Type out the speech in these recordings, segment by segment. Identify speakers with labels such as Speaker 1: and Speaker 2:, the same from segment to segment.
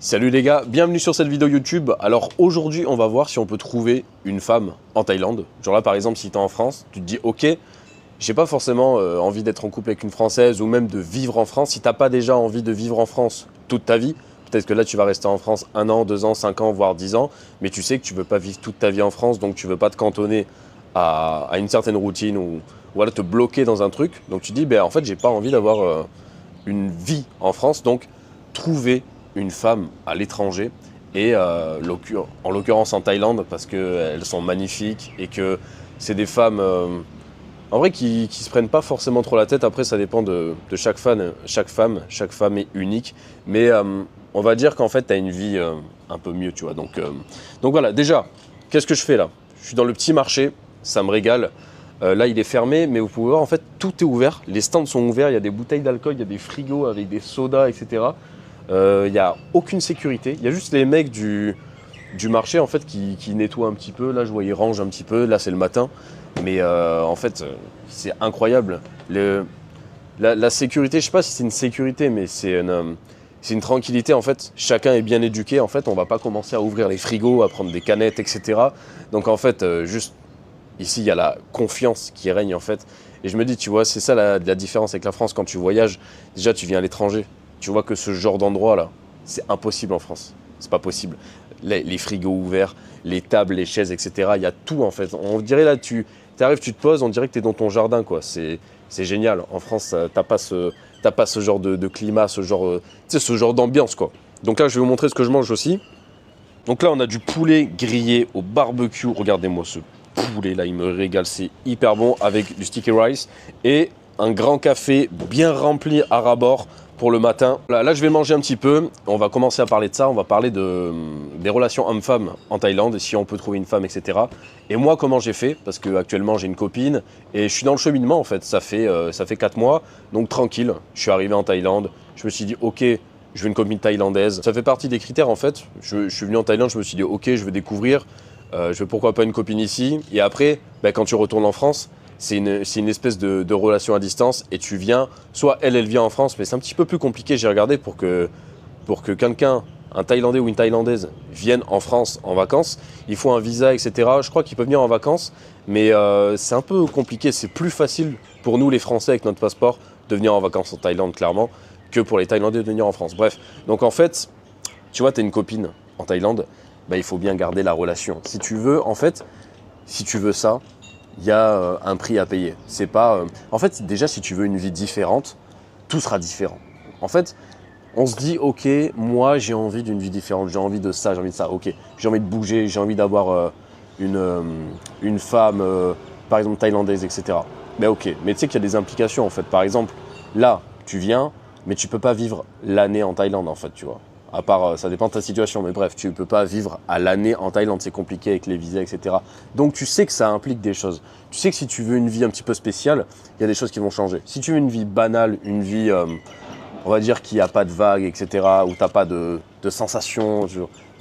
Speaker 1: Salut les gars, bienvenue sur cette vidéo YouTube. Alors aujourd'hui on va voir si on peut trouver une femme en Thaïlande. Genre là par exemple si tu es en France, tu te dis ok, j'ai pas forcément envie d'être en couple avec une Française ou même de vivre en France. Si t'as pas déjà envie de vivre en France toute ta vie, peut-être que là tu vas rester en France 1 an, 2 ans, 5 ans, voire 10 ans, mais tu sais que tu veux pas vivre toute ta vie en France, donc tu veux pas te cantonner à une certaine routine ou voilà, te bloquer dans un truc. Donc tu dis en fait j'ai pas envie d'avoir une vie en France, donc trouver une femme à l'étranger et en l'occurrence en Thaïlande parce qu'elles sont magnifiques et que c'est des femmes en vrai qui se prennent pas forcément trop la tête. Après ça dépend de chaque femme est unique, mais on va dire qu'en fait tu as une vie un peu mieux, tu vois. Donc voilà, déjà, qu'est-ce que je fais là? Je suis dans le petit marché, ça me régale. Là, il est fermé, mais vous pouvez voir, en fait, tout est ouvert. Les stands sont ouverts, il y a des bouteilles d'alcool, il y a des frigos avec des sodas, etc. Il n'y a aucune sécurité. Il y a juste les mecs du marché, en fait, qui nettoient un petit peu. Là, je vois, ils rangent un petit peu. Là, c'est le matin. Mais en fait, c'est incroyable. La sécurité, je ne sais pas si c'est une sécurité, mais c'est une tranquillité. En fait, chacun est bien éduqué. En fait, on ne va pas commencer à ouvrir les frigos, à prendre des canettes, etc. Donc, en fait, juste... Ici, il y a la confiance qui règne en fait. Et je me dis, tu vois, c'est ça la différence avec la France. Quand tu voyages, déjà, tu viens à l'étranger. Tu vois que ce genre d'endroit-là, c'est impossible en France. C'est pas possible. Les frigos ouverts, les tables, les chaises, etc. Il y a tout en fait. On dirait là, tu arrives, tu te poses, on dirait que tu es dans ton jardin, quoi. C'est génial. En France, t'as pas ce genre de climat, ce genre d'ambiance, quoi. Donc là, je vais vous montrer ce que je mange aussi. Donc là, on a du poulet grillé au barbecue. Regardez-moi ce poulet là, il me régale, c'est hyper bon avec du sticky rice et un grand café bien rempli à ras-bord pour le matin. Là, je vais manger un petit peu. On va commencer à parler de ça. On va parler des relations hommes-femmes en Thaïlande, si on peut trouver une femme, etc. Et moi, comment j'ai fait? Parce qu'actuellement, j'ai une copine et je suis dans le cheminement en fait. Ça fait 4 mois, donc tranquille. Je suis arrivé en Thaïlande. Je me suis dit, ok, je veux une copine thaïlandaise. Ça fait partie des critères en fait. Je suis venu en Thaïlande, je me suis dit, ok, je veux découvrir. Je veux pourquoi pas une copine ici. Et après, quand tu retournes en France, c'est une espèce de relation à distance. Et tu viens, soit elle vient en France, mais c'est un petit peu plus compliqué, j'ai regardé, pour que quelqu'un, un Thaïlandais ou une Thaïlandaise, vienne en France en vacances. Il faut un visa, etc. Je crois qu'il peut venir en vacances, mais c'est un peu compliqué. C'est plus facile pour nous, les Français, avec notre passeport, de venir en vacances en Thaïlande, clairement, que pour les Thaïlandais de venir en France. Bref, donc en fait, tu vois, tu as une copine en Thaïlande, il faut bien garder la relation. Si tu veux ça, il y a un prix à payer. C'est pas... En fait, déjà, si tu veux une vie différente, tout sera différent. En fait, on se dit, ok, moi, j'ai envie d'une vie différente, j'ai envie de ça, j'ai envie de ça, ok. J'ai envie de bouger, j'ai envie d'avoir une femme, par exemple, thaïlandaise, etc. Mais ok, mais tu sais qu'il y a des implications, en fait. Par exemple, là, tu viens, mais tu peux pas vivre l'année en Thaïlande, en fait, tu vois. À part, ça dépend de ta situation, mais bref, tu ne peux pas vivre à l'année en Thaïlande, c'est compliqué avec les visas, etc. Donc tu sais que ça implique des choses. Tu sais que si tu veux une vie un petit peu spéciale, il y a des choses qui vont changer. Si tu veux une vie banale, une vie, on va dire qu'il n'y a pas de vagues, etc., où tu n'as pas de sensations,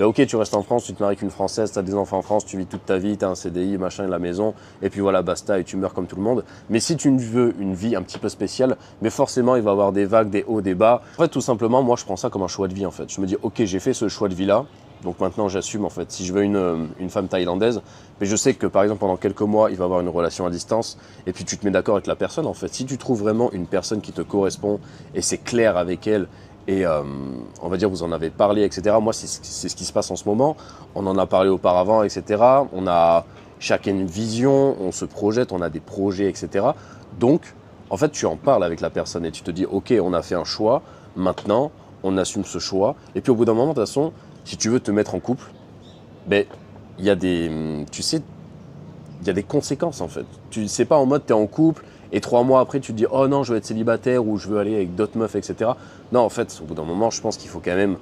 Speaker 1: ok, tu restes en France, tu te maries avec une Française, tu as des enfants en France, tu vis toute ta vie, tu as un CDI, machin, la maison, et puis voilà, basta, et tu meurs comme tout le monde. Mais si tu veux une vie un petit peu spéciale, mais forcément, il va y avoir des vagues, des hauts, des bas. En fait, tout simplement, moi, je prends ça comme un choix de vie, en fait. Je me dis, ok, j'ai fait ce choix de vie-là, donc maintenant, j'assume, en fait. Si je veux une femme thaïlandaise, mais je sais que, par exemple, pendant quelques mois, il va y avoir une relation à distance, et puis tu te mets d'accord avec la personne, en fait. Si tu trouves vraiment une personne qui te correspond, et c'est clair avec elle, et on va dire vous en avez parlé, etc. Moi, c'est ce qui se passe en ce moment. On en a parlé auparavant, etc. On a chacun une vision, on se projette, on a des projets, etc. Donc, en fait, tu en parles avec la personne et tu te dis, ok, on a fait un choix, maintenant, on assume ce choix. Et puis, au bout d'un moment, de toute façon, si tu veux te mettre en couple, il y a des, tu sais, il y a des conséquences, en fait. Tu sais pas en mode, tu es en couple, et 3 mois après, tu te dis « Oh non, je veux être célibataire » ou « Je veux aller avec d'autres meufs, etc. » Non, en fait, au bout d'un moment, je pense qu'il faut quand même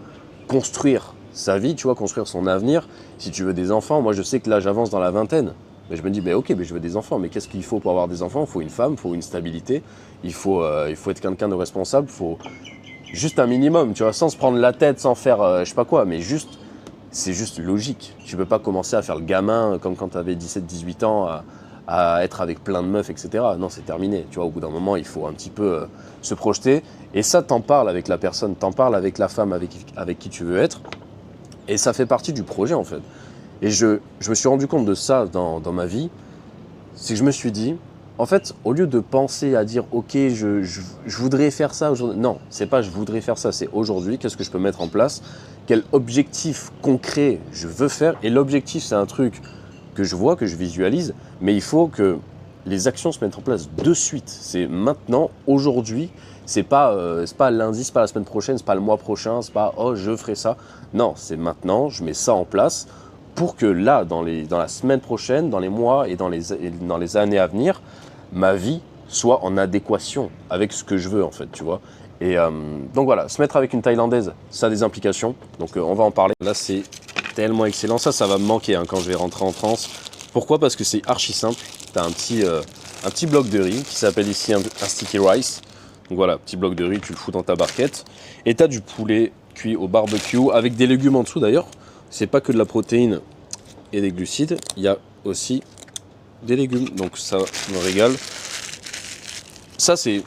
Speaker 1: construire sa vie, tu vois, construire son avenir. Si tu veux des enfants, moi, je sais que là, j'avance dans la vingtaine. Mais je me dis « Ok, je veux des enfants. Mais qu'est-ce qu'il faut pour avoir des enfants? Il faut une femme, il faut une stabilité. Il faut être quelqu'un de responsable. Il faut juste un minimum, tu vois, sans se prendre la tête, sans faire je sais pas quoi. Mais c'est juste logique. Tu peux pas commencer à faire le gamin comme quand tu avais 17-18 ans, à être avec plein de meufs, etc. Non, c'est terminé. Tu vois, au bout d'un moment, il faut un petit peu se projeter. Et ça, t'en parles avec la personne, t'en parles avec la femme avec qui tu veux être. Et ça fait partie du projet, en fait. Et je me suis rendu compte de ça dans ma vie. C'est que je me suis dit, en fait, au lieu de penser à dire, ok, je voudrais faire ça aujourd'hui. Non, c'est pas je voudrais faire ça, c'est aujourd'hui, qu'est-ce que je peux mettre en place, quel objectif concret je veux faire. Et l'objectif, c'est un truc que je vois, que je visualise, mais il faut que les actions se mettent en place de suite. C'est maintenant, aujourd'hui. C'est pas lundi, c'est pas la semaine prochaine, c'est pas le mois prochain, c'est pas oh je ferai ça. Non, c'est maintenant, je mets ça en place pour que là, dans la semaine prochaine, dans les mois et dans les années à venir, ma vie soit en adéquation avec ce que je veux en fait, tu vois. Et donc voilà, se mettre avec une Thaïlandaise, ça a des implications. Donc on va en parler. Là, c'est tellement excellent. Ça va me manquer hein, quand je vais rentrer en France. Pourquoi? Parce que c'est archi simple. Tu as un petit bloc de riz qui s'appelle ici un sticky rice. Donc voilà, petit bloc de riz, tu le fous dans ta barquette. Et tu as du poulet cuit au barbecue avec des légumes en dessous d'ailleurs. C'est pas que de la protéine et des glucides, il y a aussi des légumes. Donc ça me régale. Ça c'est...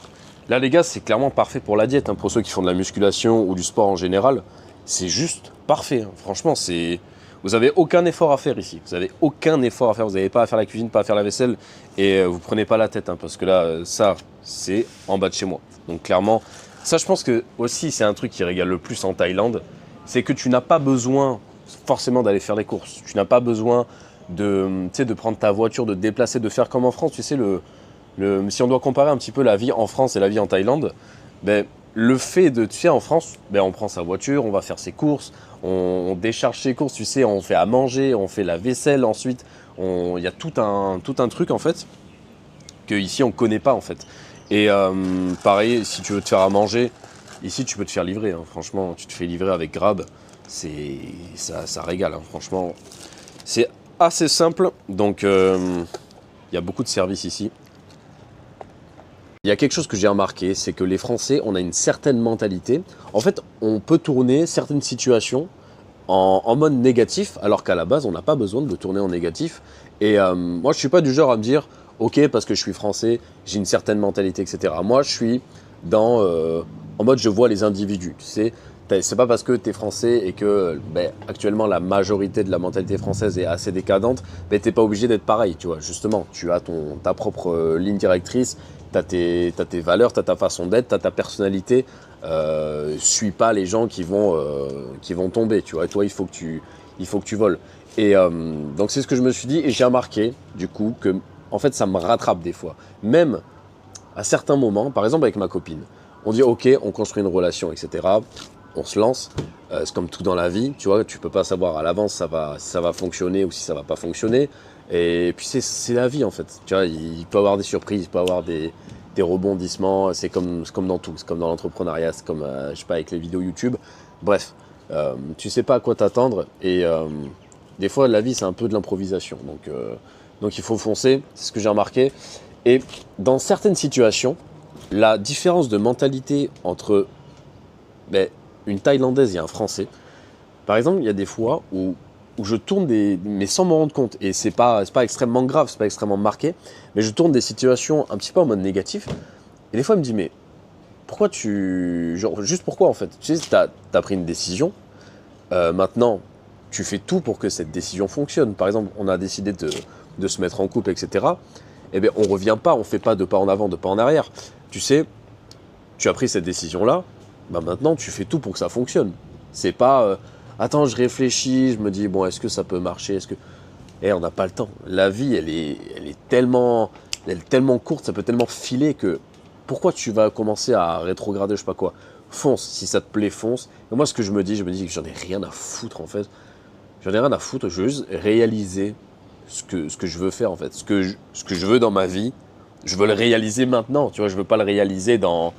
Speaker 1: Là les gars, c'est clairement parfait pour la diète. Hein. Pour ceux qui font de la musculation ou du sport en général, c'est juste parfait. Hein. Franchement, c'est... Vous n'avez aucun effort à faire ici. Vous n'avez aucun effort à faire. Vous n'avez pas à faire la cuisine, pas à faire la vaisselle. Et vous ne prenez pas la tête. Hein, parce que là, ça, c'est en bas de chez moi. Donc clairement, ça je pense que aussi c'est un truc qui régale le plus en Thaïlande. C'est que tu n'as pas besoin forcément d'aller faire les courses. Tu n'as pas besoin de prendre ta voiture, de te déplacer, de faire comme en France. Tu sais, si on doit comparer un petit peu la vie en France et la vie en Thaïlande, ben, le fait de, tu sais, en France, ben, on prend sa voiture, on va faire ses courses, on décharge ses courses, tu sais, on fait à manger, on fait la vaisselle ensuite. Il y a tout un truc en fait qu'ici on ne connaît pas en fait. Et pareil, si tu veux te faire à manger, ici tu peux te faire livrer. Hein. Franchement, tu te fais livrer avec Grab, ça régale. Hein. Franchement, c'est assez simple. Donc, il y a beaucoup de services ici. Il y a quelque chose que j'ai remarqué, c'est que les Français, on a une certaine mentalité. En fait, on peut tourner certaines situations en mode négatif, alors qu'à la base, on n'a pas besoin de le tourner en négatif. Et moi, je ne suis pas du genre à me dire, ok, parce que je suis français, j'ai une certaine mentalité, etc. Moi, je suis en mode, je vois les individus. Tu sais, c'est pas parce que tu es français et que actuellement la majorité de la mentalité française est assez décadente, tu n'es pas obligé d'être pareil. Tu vois, justement, tu as ta propre ligne directrice. Tu as tes valeurs, tu as ta façon d'être, tu as ta personnalité. Suis pas les gens qui vont tomber. Tu vois. Et toi, il faut que tu voles. Et donc, c'est ce que je me suis dit. Et j'ai remarqué, du coup, que en fait, ça me rattrape des fois. Même à certains moments, par exemple avec ma copine, on dit OK, on construit une relation, etc. On se lance. C'est comme tout dans la vie. Tu vois, tu peux pas savoir à l'avance si ça va fonctionner ou si ça va pas fonctionner. Et puis c'est la vie en fait. Tu vois, il peut y avoir des surprises, il peut y avoir des rebondissements. C'est comme dans tout. C'est comme dans l'entrepreneuriat, c'est comme je sais pas avec les vidéos YouTube. Bref, tu sais pas à quoi t'attendre et des fois la vie c'est un peu de l'improvisation. Donc il faut foncer. C'est ce que j'ai remarqué. Et dans certaines situations, la différence de mentalité entre une Thaïlandaise et un Français, par exemple, il y a des fois où je tourne mais sans m'en rendre compte, et c'est pas extrêmement grave, c'est pas extrêmement marqué, mais je tourne des situations un petit peu en mode négatif, et des fois elle me dit mais pourquoi juste pourquoi en fait, tu sais, t'as pris une décision, maintenant tu fais tout pour que cette décision fonctionne, par exemple on a décidé de se mettre en couple, etc., eh bien on revient pas, on fait pas de pas en avant, de pas en arrière, tu sais, tu as pris cette décision là, maintenant tu fais tout pour que ça fonctionne, c'est pas attends, je réfléchis, je me dis, bon, est-ce que ça peut marcher? On n'a pas le temps. La vie, elle est tellement courte, ça peut tellement filer que pourquoi tu vas commencer à rétrograder, je sais pas quoi? Fonce, si ça te plaît, fonce. Et moi, ce que je me dis que j'en ai rien à foutre, en fait. J'en ai rien à foutre, je veux juste réaliser ce que je veux faire, en fait. Ce que je veux dans ma vie, je veux le réaliser maintenant, tu vois, je veux pas le réaliser dans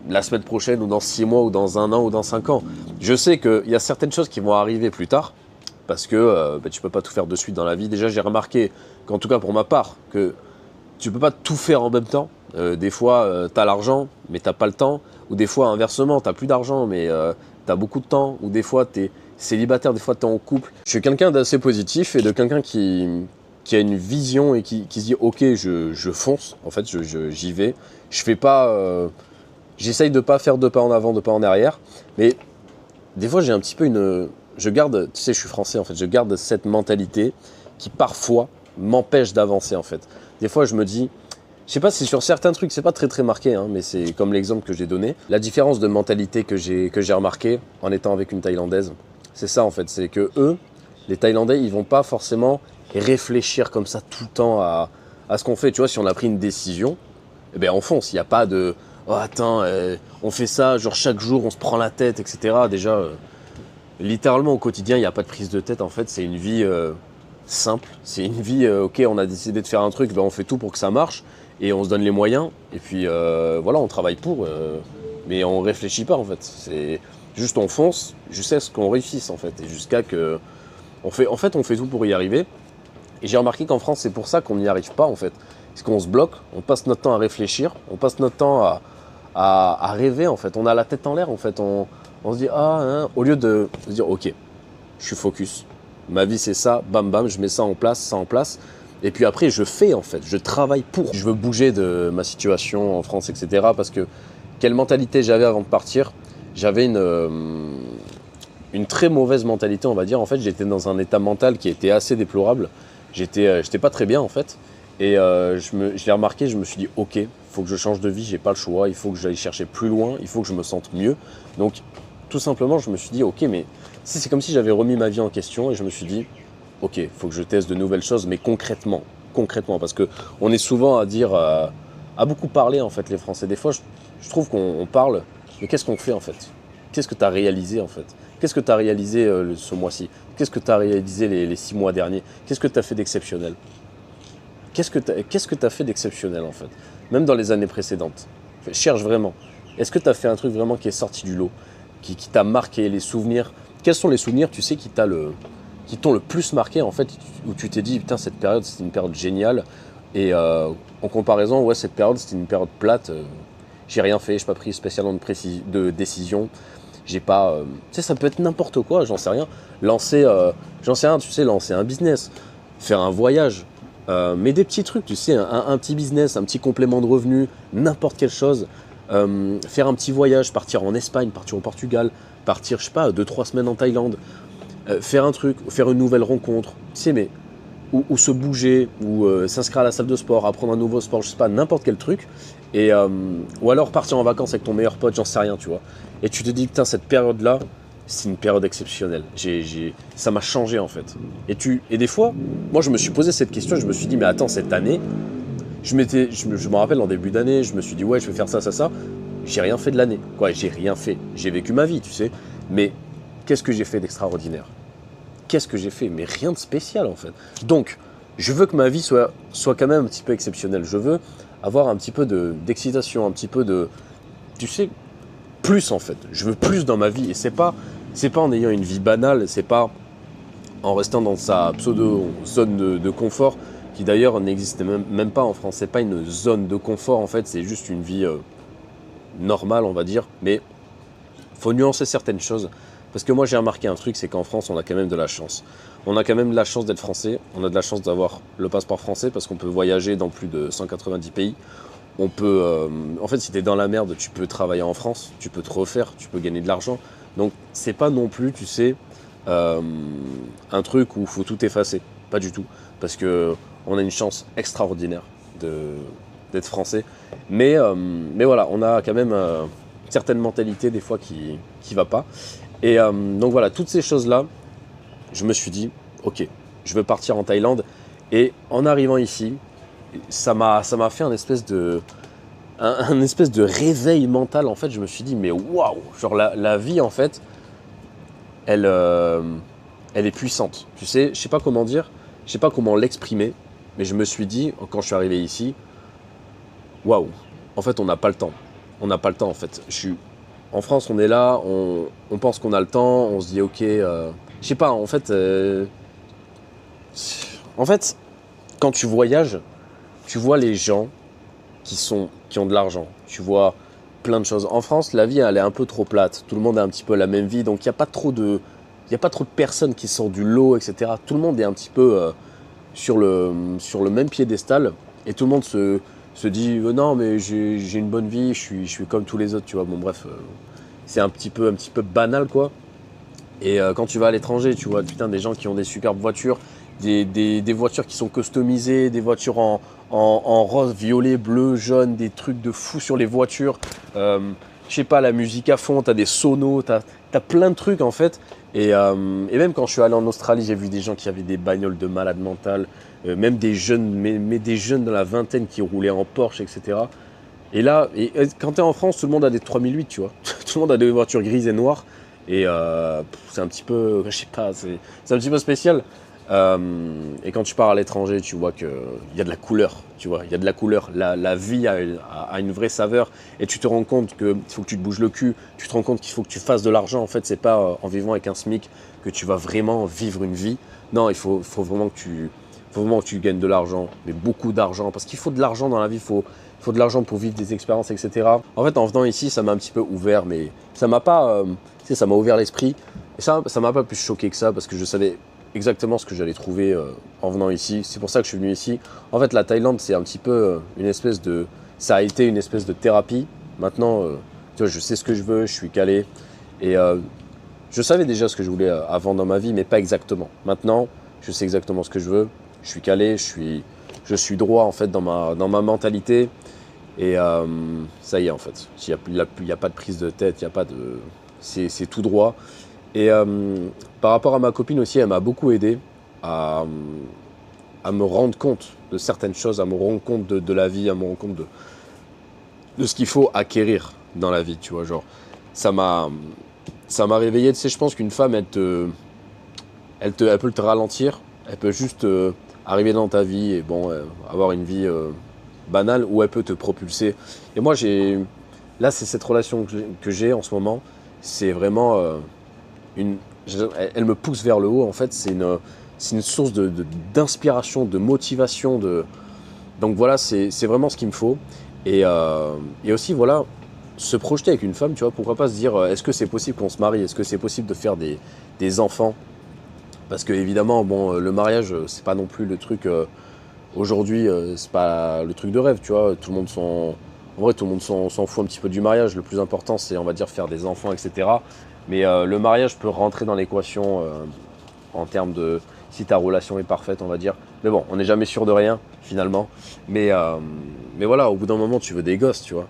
Speaker 1: la semaine prochaine ou dans 6 mois ou dans 1 an ou dans 5 ans. Je sais qu'il y a certaines choses qui vont arriver plus tard parce que tu peux pas tout faire de suite dans la vie. Déjà, j'ai remarqué qu'en tout cas pour ma part, que tu peux pas tout faire en même temps. Des fois, tu as l'argent, mais tu n'as pas le temps. Ou des fois, inversement, tu n'as plus d'argent, mais tu as beaucoup de temps. Ou des fois, tu es célibataire, des fois, tu es en couple. Je suis quelqu'un d'assez positif et de quelqu'un qui qui a une vision et qui se dit ok, je fonce, en fait, j'y vais. Je fais pas. J'essaye de pas faire 2 pas en avant, 2 pas en arrière. Mais des fois, j'ai un petit peu une. Je garde, tu sais, je suis français en fait, je garde cette mentalité qui parfois m'empêche d'avancer en fait. Des fois, je me dis. Je sais pas si sur certains trucs, c'est pas très marqué, hein, mais c'est comme l'exemple que j'ai donné. La différence de mentalité que j'ai remarqué en étant avec une Thaïlandaise, c'est ça en fait, c'est que eux, les Thaïlandais, ils vont pas forcément réfléchir comme ça tout le temps à ce qu'on fait. Tu vois, si on a pris une décision, eh ben on fonce. Il n'y a pas de oh attends, on fait ça, genre chaque jour on se prend la tête, etc. Déjà, littéralement au quotidien, il n'y a pas de prise de tête. En fait, c'est une vie simple. C'est une vie, ok, on a décidé de faire un truc, ben on fait tout pour que ça marche et on se donne les moyens. Et puis voilà, on travaille pour, mais on réfléchit pas en fait. C'est juste on fonce jusqu'à ce qu'on réussisse en fait, et jusqu'à que on fait tout pour y arriver. Et j'ai remarqué qu'en France, c'est pour ça qu'on n'y arrive pas en fait. Parce qu'on se bloque, on passe notre temps à réfléchir, on passe notre temps à rêver en fait. On a la tête en l'air en fait. On se dit ah, hein, au lieu de se dire ok, je suis focus. Ma vie c'est ça, bam bam, je mets ça en place. Et puis après je fais en fait, je travaille pour. Je veux bouger de ma situation en France, etc. Parce que quelle mentalité j'avais avant de partir? J'avais une très mauvaise mentalité, on va dire. En fait, j'étais dans un état mental qui était assez déplorable. J'étais pas très bien en fait. Et je l'ai remarqué, je me suis dit ok, il faut que je change de vie, j'ai pas le choix, il faut que j'aille chercher plus loin, il faut que je me sente mieux. Donc tout simplement, je me suis dit ok, mais c'est comme si j'avais remis ma vie en question et je me suis dit ok, il faut que je teste de nouvelles choses, mais concrètement, parce que on est souvent à dire, à beaucoup parler en fait les Français. Des fois, je trouve qu'on parle, mais qu'est-ce qu'on fait en fait? Qu'est-ce que tu as réalisé en fait? Qu'est-ce que tu as réalisé ce mois-ci? Qu'est-ce que tu as réalisé les 6 mois derniers? Qu'est-ce que tu as fait d'exceptionnel? Qu'est-ce que tu as fait d'exceptionnel en fait? Même dans les années précédentes. Cherche vraiment. Est-ce que tu as fait un truc vraiment qui est sorti du lot? Qui t'a marqué, les souvenirs? Quels sont les souvenirs, tu sais, qui t'ont le plus marqué en fait, où tu t'es dit putain cette période c'était une période géniale, et en comparaison ouais cette période c'était une période plate, j'ai rien fait, j'ai pas pris spécialement de décision, j'ai pas tu sais, ça peut être n'importe quoi, j'en sais rien, j'en sais rien, tu sais, lancer un business, faire un voyage, mais des petits trucs, tu sais, un petit business, un petit complément de revenu, n'importe quelle chose, faire un petit voyage, partir en Espagne, partir au Portugal, partir je sais pas 2-3 semaines en Thaïlande, faire un truc, faire une nouvelle rencontre, tu sais, mais ou se bouger, ou s'inscrire à la salle de sport, apprendre un nouveau sport, je sais pas, n'importe quel truc, et ou alors partir en vacances avec ton meilleur pote, j'en sais rien, tu vois. Et tu te dis putain cette période-là, c'est une période exceptionnelle. Ça m'a changé en fait. Et des fois, moi je me suis posé cette question, je me suis dit mais attends cette année, je me rappelle en début d'année, je me suis dit ouais je vais faire ça. J'ai rien fait de l'année, quoi, j'ai rien fait. J'ai vécu ma vie, tu sais, mais qu'est-ce que j'ai fait d'extraordinaire? Qu'est-ce que j'ai fait? Mais rien de spécial en fait. Donc, je veux que ma vie soit quand même un petit peu exceptionnelle. Je veux avoir un petit peu d'excitation, un petit peu de... Tu sais, plus en fait. Je veux plus dans ma vie. Et c'est pas en ayant une vie banale, c'est pas en restant dans sa pseudo-zone de confort, qui d'ailleurs n'existe même pas en France. C'est pas une zone de confort en fait, c'est juste une vie normale, on va dire. Mais faut nuancer certaines choses. Parce que moi j'ai remarqué un truc, c'est qu'en France on a quand même de la chance. On a quand même de la chance d'être français, on a de la chance d'avoir le passeport français parce qu'on peut voyager dans plus de 190 pays. On peut, en fait si t'es dans la merde, tu peux travailler en France, tu peux te refaire, tu peux gagner de l'argent. Donc c'est pas non plus, tu sais, un truc où il faut tout effacer. Pas du tout. Parce que on a une chance extraordinaire d'être français. Mais voilà, on a quand même certaines mentalités des fois qui va pas. Et donc voilà, toutes ces choses-là, je me suis dit, ok, je veux partir en Thaïlande. Et en arrivant ici, ça m'a fait un espèce de réveil mental. En fait, je me suis dit, mais waouh, genre la vie, en fait, elle est puissante. Tu sais, je sais pas comment dire, je sais pas comment l'exprimer, mais je me suis dit, quand je suis arrivé ici, waouh, en fait, on n'a pas le temps. On n'a pas le temps, en fait. En France, on est là, on pense qu'on a le temps, on se dit ok, je sais pas, en fait, quand tu voyages, tu vois les gens qui ont de l'argent, tu vois plein de choses. En France, la vie elle est un peu trop plate, tout le monde a un petit peu la même vie, donc il n'y a pas trop de personnes qui sortent du lot, etc. Tout le monde est un petit peu sur le même piédestal et tout le monde se dit non mais j'ai une bonne vie, je suis comme tous les autres, tu vois. Bon bref, c'est un petit peu banal quoi. Et quand tu vas à l'étranger, tu vois putain des gens qui ont des superbes voitures, des voitures qui sont customisées, des voitures en rose, violet, bleu, jaune, des trucs de fou sur les voitures. Je sais pas, la musique à fond, t'as des sonos, t'as plein de trucs en fait. Et même quand je suis allé en Australie, j'ai vu des gens qui avaient des bagnoles de malade mental, même des jeunes, mais des jeunes dans la vingtaine qui roulaient en Porsche, etc. Et là, quand t'es en France, tout le monde a des 3008, tu vois. Tout le monde a des voitures grises et noires. Et c'est un petit peu, je sais pas, c'est un petit peu spécial. Et quand tu pars à l'étranger, tu vois qu'il y a de la couleur, tu vois, il y a de la couleur. La vie a une vraie saveur et tu te rends compte qu'il faut que tu te bouges le cul, tu te rends compte qu'il faut que tu fasses de l'argent. En fait, c'est pas en vivant avec un SMIC que tu vas vraiment vivre une vie. Non, il faut vraiment que tu gagnes de l'argent, mais beaucoup d'argent, parce qu'il faut de l'argent dans la vie, il faut de l'argent pour vivre des expériences, etc. En fait, en venant ici, ça m'a un petit peu ouvert, mais ça m'a pas, tu sais, ça m'a ouvert l'esprit. Et ça m'a pas plus choqué que ça, parce que je savais exactement ce que j'allais trouver en venant ici. C'est pour ça que je suis venu ici. En fait, la Thaïlande, c'est un petit peu ça a été une espèce de thérapie. Maintenant, tu vois, je sais ce que je veux, je suis calé. Et je savais déjà ce que je voulais avant dans ma vie, mais pas exactement. Maintenant, je sais exactement ce que je veux. Je suis calé, je suis droit en fait dans ma mentalité. Et ça y est en fait. Il y a pas de prise de tête, il y a pas de, c'est tout droit. Et par rapport à ma copine aussi, elle m'a beaucoup aidé à me rendre compte de certaines choses, à me rendre compte de la vie, à me rendre compte de ce qu'il faut acquérir dans la vie, tu vois. Genre, ça m'a réveillé. Tu sais, je pense qu'une femme, elle peut te ralentir, elle peut juste arriver dans ta vie et bon, avoir une vie banale, ou elle peut te propulser. Et moi, là, c'est cette relation que j'ai en ce moment, c'est vraiment elle me pousse vers le haut. En fait, c'est une source d'inspiration, de motivation. Donc voilà, c'est vraiment ce qu'il me faut. Et aussi, voilà, se projeter avec une femme, tu vois, pourquoi pas se dire, est-ce que c'est possible qu'on se marie? Est-ce que c'est possible de faire des enfants? Parce que évidemment, bon, le mariage, c'est pas non plus le truc, aujourd'hui, c'est pas le truc de rêve, tu vois. En vrai, tout le monde s'en fout un petit peu du mariage. Le plus important, c'est, on va dire, faire des enfants, etc. Mais le mariage peut rentrer dans l'équation en termes de si ta relation est parfaite, on va dire. Mais bon, on n'est jamais sûr de rien, finalement. Mais voilà, au bout d'un moment, tu veux des gosses, tu vois.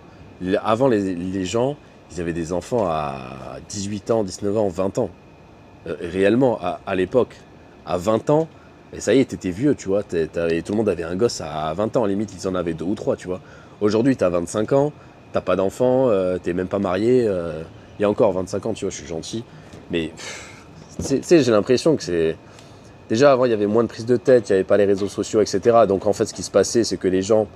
Speaker 1: Avant, les gens, ils avaient des enfants à 18 ans, 19 ans, 20 ans. Réellement, à l'époque, à 20 ans, et ça y est, t'étais vieux, tu vois. Tout le monde avait un gosse à 20 ans. Limite, ils en avaient 2 ou 3, tu vois. Aujourd'hui, t'as 25 ans, t'as pas d'enfant, t'es même pas marié. Il y a encore 25 ans, tu vois, je suis gentil. Mais, tu sais, j'ai l'impression que c'est... Déjà, avant, il y avait moins de prise de tête, il n'y avait pas les réseaux sociaux, etc. Donc, en fait, ce qui se passait, c'est que les gens...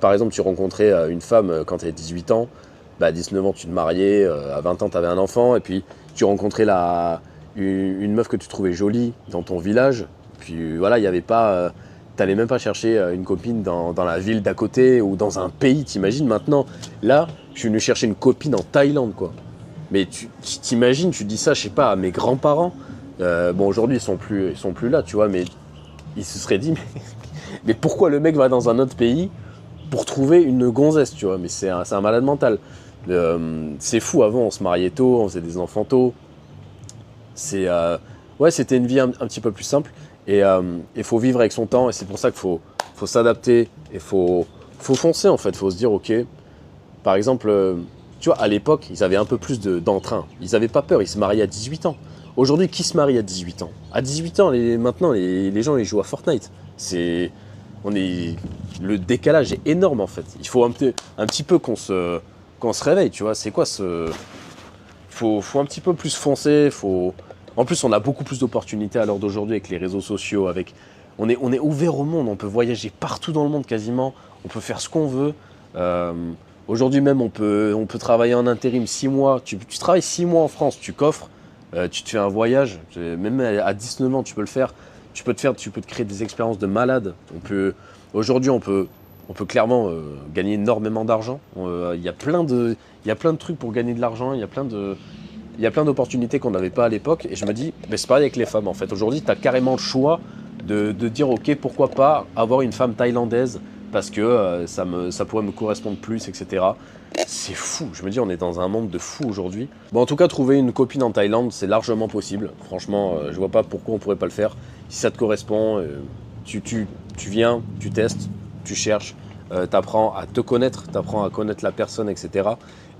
Speaker 1: par exemple, tu rencontrais une femme quand tu avais 18 ans, bah, à 19 ans, tu te mariais, à 20 ans, tu avais un enfant, et puis tu rencontrais une meuf que tu trouvais jolie dans ton village, puis voilà, il n'y avait pas... T'allais même pas chercher une copine dans la ville d'à côté ou dans un pays, t'imagines maintenant. Là, je suis venu chercher une copine en Thaïlande, quoi. Mais tu t'imagines, tu dis ça, je sais pas, à mes grands-parents. Bon, aujourd'hui, ils sont plus là, tu vois, mais ils se seraient dit, mais pourquoi le mec va dans un autre pays pour trouver une gonzesse, tu vois? Mais c'est un malade mental. C'est fou, avant, on se mariait tôt, on faisait des enfants tôt. Ouais, c'était une vie un petit peu plus simple. Et il faut vivre avec son temps, et c'est pour ça qu'il faut s'adapter, et faut foncer en fait. Il faut se dire, ok, par exemple, tu vois, à l'époque, ils avaient un peu plus d'entrain. Ils n'avaient pas peur, ils se mariaient à 18 ans. Aujourd'hui, qui se marie à 18 ans? À 18 ans, maintenant, les gens ils jouent à Fortnite. Le décalage est énorme en fait. Il faut un petit peu qu'on se réveille, tu vois. C'est quoi faut un petit peu plus foncer, En plus, on a beaucoup plus d'opportunités à l'heure d'aujourd'hui avec les réseaux sociaux, on est ouvert au monde, on peut voyager partout dans le monde quasiment, on peut faire ce qu'on veut. Aujourd'hui même, on peut travailler en intérim 6 mois. Tu travailles 6 mois en France, tu coffres, tu te fais un voyage, même à 19 ans, tu peux le faire. Tu peux te créer des expériences de malade. Aujourd'hui, on peut clairement gagner énormément d'argent. Il y a plein de trucs pour gagner de l'argent, il y a plein d'opportunités qu'on n'avait pas à l'époque. Et je me dis, c'est pareil avec les femmes en fait. Aujourd'hui, tu as carrément le choix de dire ok, pourquoi pas avoir une femme thaïlandaise parce que ça pourrait me correspondre plus, etc. C'est fou, je me dis on est dans un monde de fous aujourd'hui. Bon, en tout cas, trouver une copine en Thaïlande, c'est largement possible. Franchement, je vois pas pourquoi on pourrait pas le faire. Si ça te correspond, tu viens, tu testes, tu cherches, t'apprends à te connaître, t'apprends à connaître la personne, etc.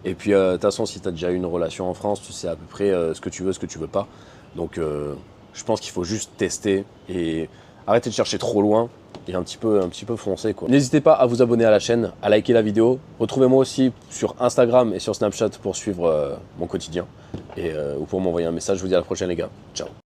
Speaker 1: Et puis, de toute façon, si tu as déjà eu une relation en France, tu sais à peu près ce que tu veux, ce que tu veux pas. Donc, je pense qu'il faut juste tester et arrêter de chercher trop loin et un petit peu foncer, quoi. N'hésitez pas à vous abonner à la chaîne, à liker la vidéo. Retrouvez-moi aussi sur Instagram et sur Snapchat pour suivre mon quotidien ou pour m'envoyer un message. Je vous dis à la prochaine, les gars. Ciao.